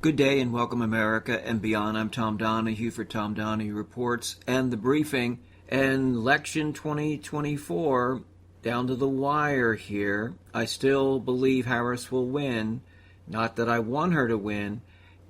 Good day and welcome America and beyond. I'm Tom Donahue for Tom Donahue Reports and the briefing. And election 2024, down to the wire here. I still believe Harris will win. Not that I want her to win.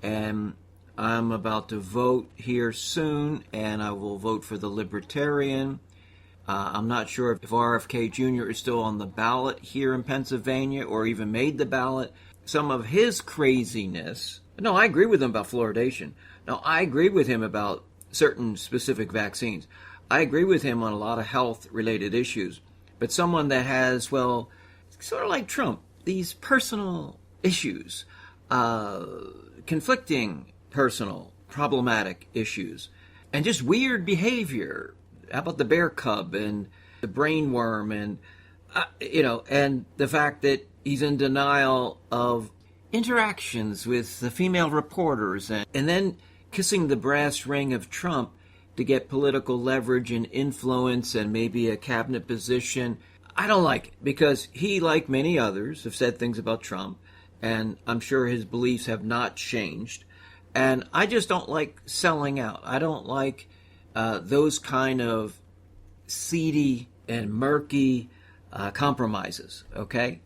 And I'm about to vote here soon, and I will vote for the Libertarian. I'm not sure if RFK Jr. is still on the ballot here in Pennsylvania or even made the ballot. Some of his craziness. No, I agree with him about fluoridation. No, I agree with him about certain specific vaccines. I agree with him on a lot of health-related issues. But someone that has, well, sort of like Trump, these personal issues, conflicting personal, problematic issues, and just weird behavior. How about the bear cub and the brain worm and, and the fact that he's in denial of interactions with the female reporters and then kissing the brass ring of Trump to get political leverage and influence and maybe a cabinet position. I don't like it because he, like many others, have said things about Trump, and I'm sure his beliefs have not changed. And I just don't like selling out. I don't like those kind of seedy and murky compromises, okay?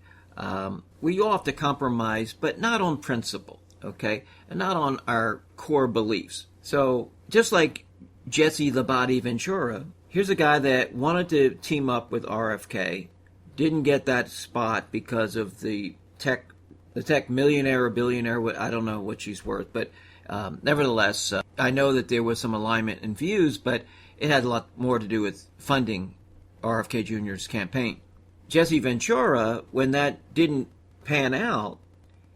We all have to compromise, but not on principle, okay? And not on our core beliefs. So just like Jesse the Body Ventura, here's a guy that wanted to team up with RFK, didn't get that spot because of the tech millionaire or billionaire, I don't know what she's worth, but nevertheless, I know that there was some alignment in views, but it had a lot more to do with funding RFK Jr.'s campaign. Jesse Ventura, when that didn't pan out,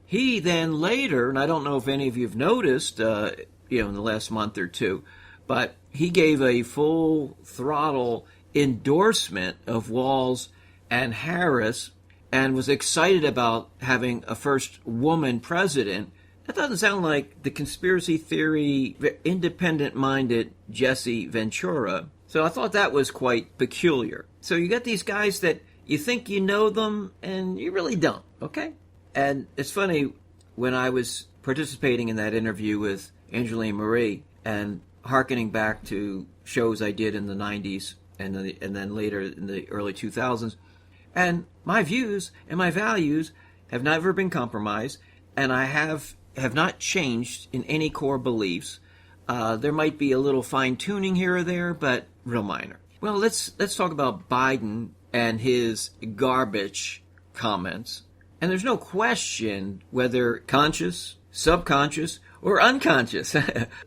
he then later, and I don't know if any of you have noticed, in the last month or two, but he gave a full throttle endorsement of Walz and Harris and was excited about having a first woman president. That doesn't sound like the conspiracy theory, independent-minded Jesse Ventura. So I thought that was quite peculiar. So you got these guys that you think you know them, and you really don't, okay? And it's funny, when I was participating in that interview with Angeline Marie and hearkening back to shows I did in the 90s and then later in the early 2000s, and my views and my values have never been compromised, and I have not changed in any core beliefs. There might be a little fine-tuning here or there, but real minor. Well, let's talk about Biden and his garbage comments. And there's no question whether conscious, subconscious, or unconscious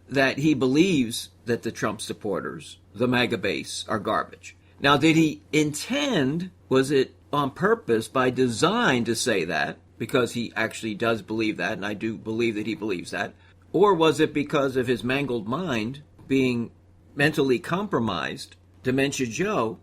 that he believes that the Trump supporters, the MAGA base, are garbage. Now, did he intend, was it on purpose, by design, to say that? Because he actually does believe that, and I do believe that he believes that. Or was it because of his mangled mind being mentally compromised, Dementia Joe?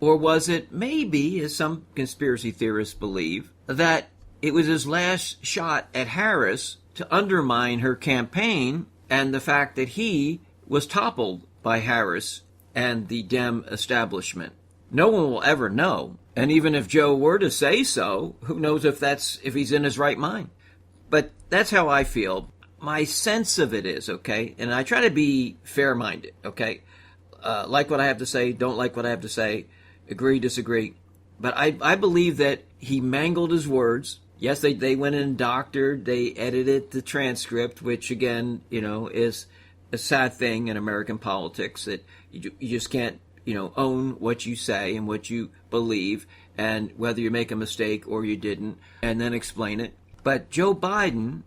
Or was it maybe, as some conspiracy theorists believe, that it was his last shot at Harris to undermine her campaign and the fact that he was toppled by Harris and the Dem establishment? No one will ever know. And even if Joe were to say so, who knows if he's in his right mind. But that's how I feel. My sense of it is, okay, and I try to be fair-minded, okay? Like what I have to say, don't like what I have to say, agree, disagree. But I believe that he mangled his words. Yes, they went and doctored, they edited the transcript, which again, is a sad thing in American politics, that you just can't, own what you say and what you believe, and whether you make a mistake or you didn't, and then explain it. But Joe Biden,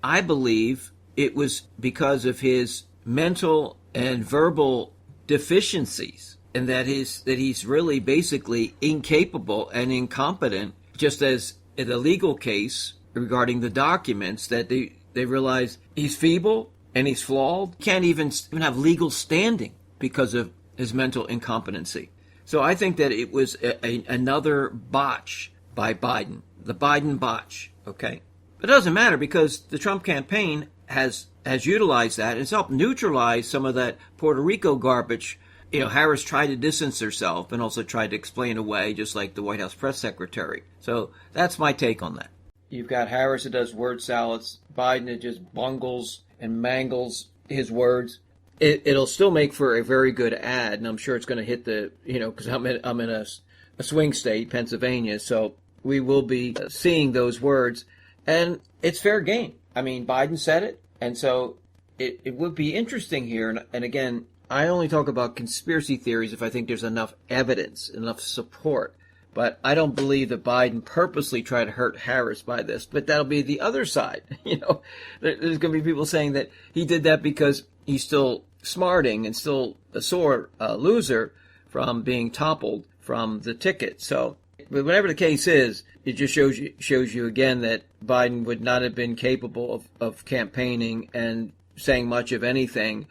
I believe it was because of his mental and verbal deficiencies, and that he's really basically incapable and incompetent, just as in the legal case regarding the documents, that they realize he's feeble and he's flawed, can't even have legal standing because of his mental incompetency. So I think that it was another botch by Biden, the Biden botch, okay? But it doesn't matter because the Trump campaign has utilized that. It's helped neutralize some of that Puerto Rico garbage. Harris tried to distance herself and also tried to explain away, just like the White House press secretary. So that's my take on that. You've got Harris that does word salads, Biden that just bungles and mangles his words. It'll still make for a very good ad, and I'm sure it's going to hit the, because I'm in a swing state, Pennsylvania, so we will be seeing those words, and it's fair game. I mean, Biden said it, and so it would be interesting here, and again, I only talk about conspiracy theories if I think there's enough evidence, enough support. But I don't believe that Biden purposely tried to hurt Harris by this. But that'll be the other side. There's going to be people saying that he did that because he's still smarting and still a sore loser from being toppled from the ticket. So, but whatever the case is, it just shows you again that Biden would not have been capable of campaigning and saying much of anything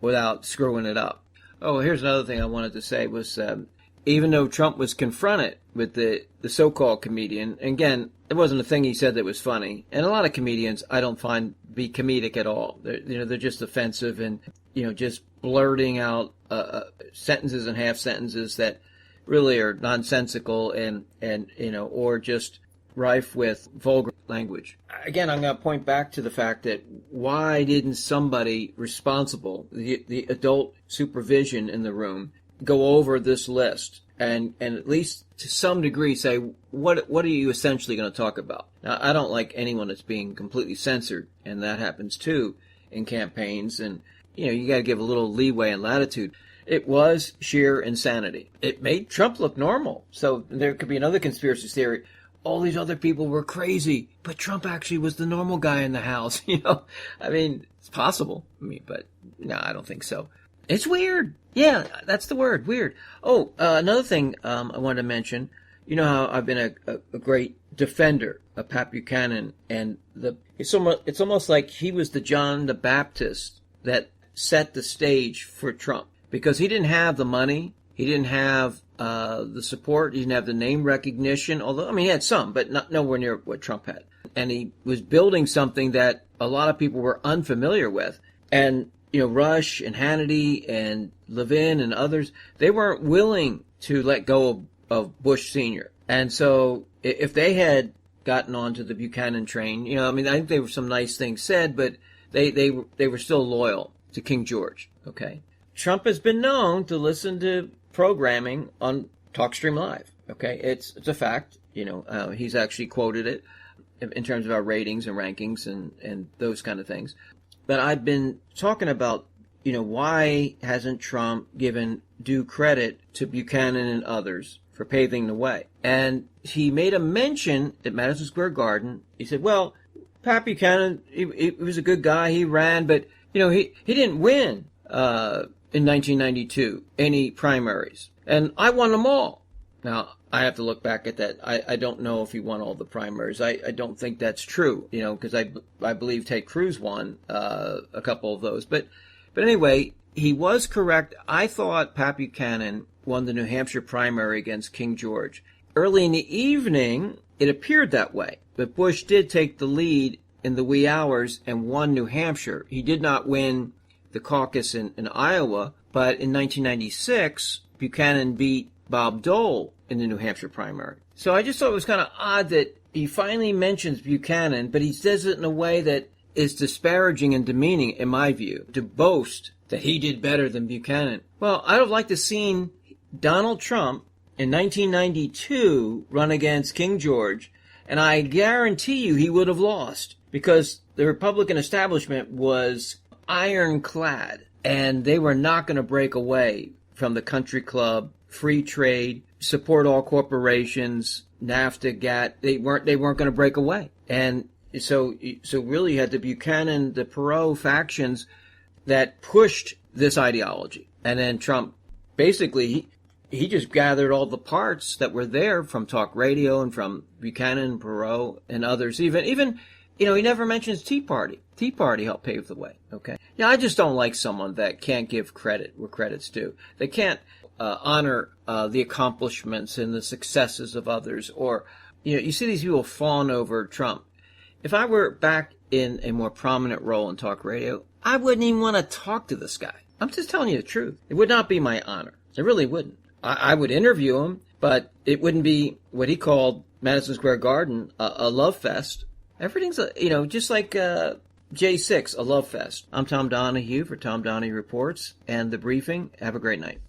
without screwing it up. Oh, here's another thing I wanted to say was, even though Trump was confronted with the so-called comedian, again, it wasn't a thing he said that was funny. And a lot of comedians I don't find be comedic at all. They're just offensive and, just blurting out sentences and half sentences that really are nonsensical and or just rife with vulgar language. Again, I'm going to point back to the fact that why didn't somebody responsible, the adult supervision in the room, go over this list and at least to some degree say, what are you essentially going to talk about? Now, I don't like anyone that's being completely censored, and that happens too in campaigns, and you got to give a little leeway and latitude. It was sheer insanity. It made Trump look normal. So there could be another conspiracy theory. All these other people were crazy, but Trump actually was the normal guy in the House. I mean, it's possible. But no, I don't think so. It's weird. Yeah, that's the word, weird. Oh, another thing I wanted to mention. You know how I've been a great defender of Pat Buchanan, and it's almost like he was the John the Baptist that set the stage for Trump, because he didn't have the money, he didn't have the support, he didn't have the name recognition. Although he had some, but nowhere near what Trump had. And he was building something that a lot of people were unfamiliar with, and Rush and Hannity and Levin and others, they weren't willing to let go of Bush Sr. And so if they had gotten onto the Buchanan train, I think there were some nice things said, but they were still loyal to King George. Okay. Trump has been known to listen to programming on TalkStream Live. Okay. It's a fact. He's actually quoted it in terms of our ratings and rankings and those kind of things. But I've been talking about, why hasn't Trump given due credit to Buchanan and others for paving the way? And he made a mention at Madison Square Garden. He said, well, Pat Buchanan, he was a good guy. He ran, but, he didn't win in 1992 any primaries. And I won them all. Now, I have to look back at that. I don't know if he won all the primaries. I don't think that's true, because I believe Ted Cruz won a couple of those. But anyway, he was correct. I thought Pat Buchanan won the New Hampshire primary against King George. Early in the evening, it appeared that way. But Bush did take the lead in the wee hours and won New Hampshire. He did not win the caucus in Iowa, but in 1996, Buchanan beat Bob Dole in the New Hampshire primary. So I just thought it was kind of odd that he finally mentions Buchanan, but he says it in a way that is disparaging and demeaning, in my view, to boast that he did better than Buchanan. Well, I'd have liked to have seen Donald Trump in 1992 run against King George, and I guarantee you he would have lost, because the Republican establishment was ironclad, and they were not going to break away from the country club, free trade, support all corporations, NAFTA, GATT. They weren't going to break away. And so really you had the Buchanan, the Perot factions that pushed this ideology. And then Trump, basically, he just gathered all the parts that were there from talk radio and from Buchanan, Perot, and others. Even he never mentions Tea Party. Tea Party helped pave the way. Okay. Yeah, I just don't like someone that can't give credit where credit's due. They can't honor the accomplishments and the successes of others, or you see these people fawn over Trump. If I were back in a more prominent role in talk radio, I wouldn't even want to talk to this guy. I'm just telling you the truth. It would not be my honor. It really wouldn't. I would interview him, but it wouldn't be what he called Madison Square Garden a love fest. Everything's, just like J6, a love fest. I'm Tom Donahue for Tom Donahue Reports and The Briefing. Have a great night.